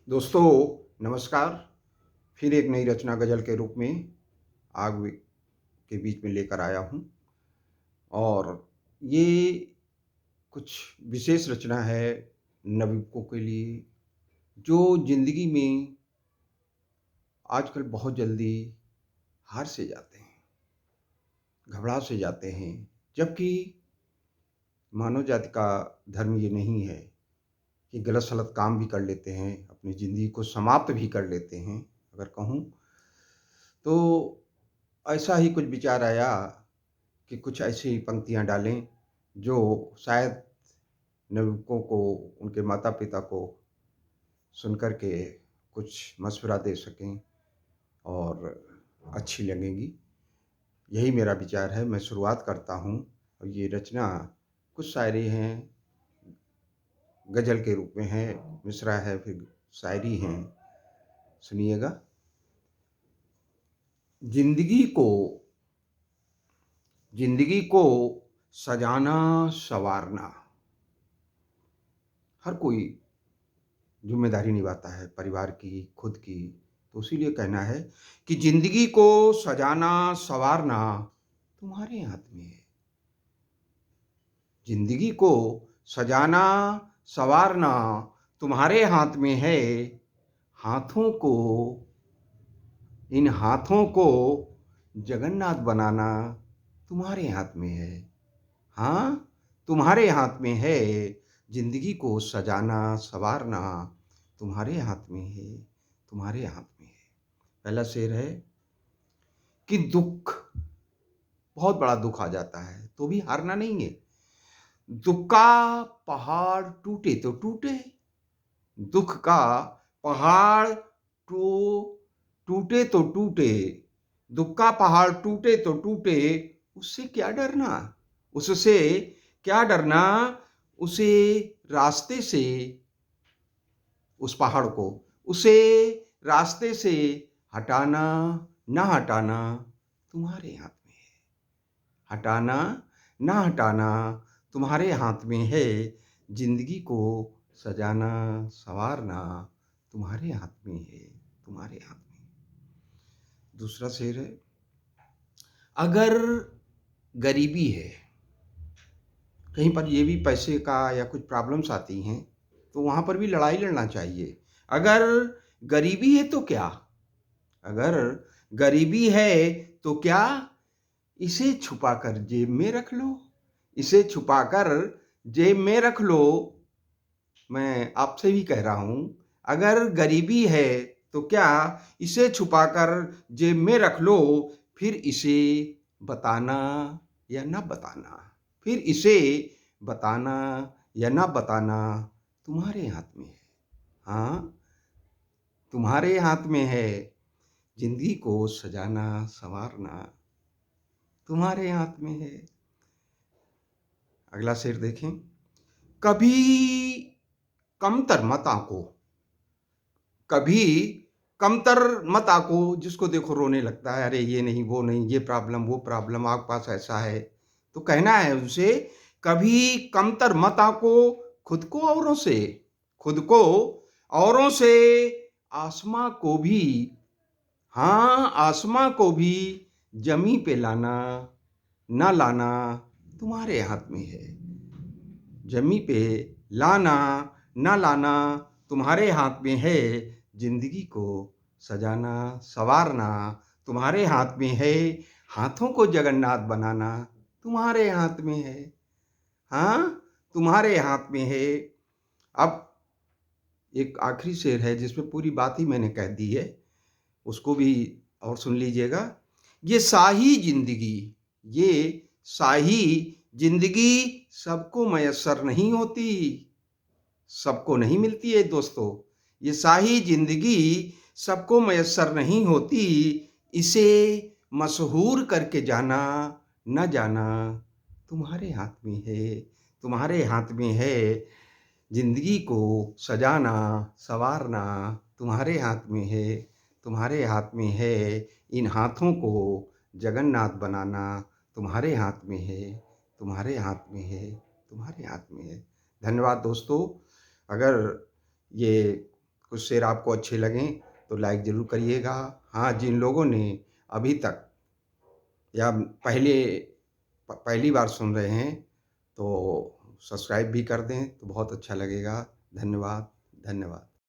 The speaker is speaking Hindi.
दोस्तों नमस्कार। फिर एक नई रचना गज़ल के रूप में के बीच में लेकर आया हूँ और ये कुछ विशेष रचना है नवयुवकों के लिए, जो ज़िंदगी में आजकल बहुत जल्दी हार से जाते हैं, घबरा से जाते हैं। जबकि मानव जाति का धर्म ये नहीं है कि गलत-सलत काम भी कर लेते हैं, अपनी ज़िंदगी को समाप्त भी कर लेते हैं। अगर कहूँ तो ऐसा ही कुछ विचार आया कि कुछ ऐसी पंक्तियाँ डालें, जो शायद नवयुवकों को, उनके माता-पिता को सुन कर के कुछ मशवरा दे सकें और अच्छी लगेंगी। यही मेरा विचार है। मैं शुरुआत करता हूँ और ये रचना कुछ शायरी हैं, गज़ल के रूप में है, मिसरा है, फिर शायरी हैं। सुनिएगा। ज़िंदगी को ज़िंदगी को सजाना-संवारना हर कोई ज़िम्मेदारी निभाता है, परिवार की, खुद की। तो इसीलिए कहना है कि ज़िंदगी को सजाना-संवारना तुम्हारे हाथ में है। ज़िंदगी को सजाना-संवारना तुम्हारे हाथ में है। हाथों को इन हाथों को जगन्नाथ बनाना तुम्हारे हाथ में है। हाँ, तुम्हारे हाथ में है। ज़िंदगी को सजाना-संवारना तुम्हारे हाथ में है, तुम्हारे हाथ में है। पहला शेर है कि दुःख, बहुत बड़ा दुःख आ जाता है, तो भी हारना नहीं है। दुःख का पहाड़ टूटे तो टूटे, दुःख का पहाड़ टूटे तो टूटे, दुःख का पहाड़ टूटे तो टूटे, उससे क्या डरना? उससे क्या डरना? उसे रास्ते से, उस पहाड़ को, उसे रास्ते से हटाना, ना हटाना तुम्हारे हाथ में है। हटाना, ना हटाना तुम्हारे हाथ में है। ज़िंदगी को सजाना, संवारना तुम्हारे हाथ में है, तुम्हारे हाथ में है। दूसरा शेर है, अगर गरीबी है, कहीं पर ये भी पैसे का या कुछ प्रॉब्लम्स आती हैं, तो वहाँ पर भी लड़ाई लड़ना चाहिए। अगर गरीबी है तो क्या? अगर गरीबी है तो क्या? इसे छुपाकर जेब में रख लो, इसे छुपाकर जेब में रख लो। मैं आपसे भी कह रहा हूँ, अगर गरीबी है तो क्या? इसे छुपाकर जेब में रख लो, फिर इसे बताना या ना बताना, फिर इसे बताना या ना बताना तुम्हारे हाथ में है। हाँ, तुम्हारे हाथ में है। ज़िंदगी को सजाना, संवारना तुम्हारे हाथ में है। अगला शेर देखें, कभी कमतर मत आंको, कभी कमतर मत आंको। जिसको देखो रोने लगता है, अरे ये नहीं, वो नहीं, ये प्रॉब्लम, वो प्रॉब्लम, आपके पास ऐसा है। तो कहना है उनसे, कभी कमतर मत आंको, खुद को औरों से, खुद को औरों से, आसमां को भी, हाँ, आसमां को भी जमी पे लाना, ना लाना तुम्हारे हाथ में है। जमी पे लाना, ना लाना तुम्हारे हाथ में है। ज़िंदगी को सजाना, संवारना तुम्हारे हाथ में है। हाथों को जगन्नाथ बनाना तुम्हारे हाथ में है। हाँ, तुम्हारे हाथ में है। अब एक आखिरी शेर है जिसमें पूरी बात ही मैंने कह दी है, उसको भी और सुन लीजिएगा। ये शाही ज़िंदगी, ये शाही ज़िंदगी सबको मयस्सर नहीं होती, सबको नहीं मिलती है दोस्तों। ये शाही ज़िंदगी सबको मयस्सर नहीं होती, इसे मशहूर करके जाना, न जाना तुम्हारे हाथ में है, तुम्हारे हाथ में है। ज़िंदगी को सजाना, संवारना तुम्हारे हाथ में है, तुम्हारे हाथ में है। इन हाथों को जगन्नाथ बनाना तुम्हारे हाथ में है, तुम्हारे हाथ में है, तुम्हारे हाथ में है। धन्यवाद दोस्तों। अगर ये कुछ शेर आपको अच्छे लगें तो लाइक ज़रूर करिएगा। हाँ, जिन लोगों ने अभी तक या पहली बार सुन रहे हैं तो सब्सक्राइब भी कर दें तो बहुत अच्छा लगेगा। धन्यवाद, धन्यवाद।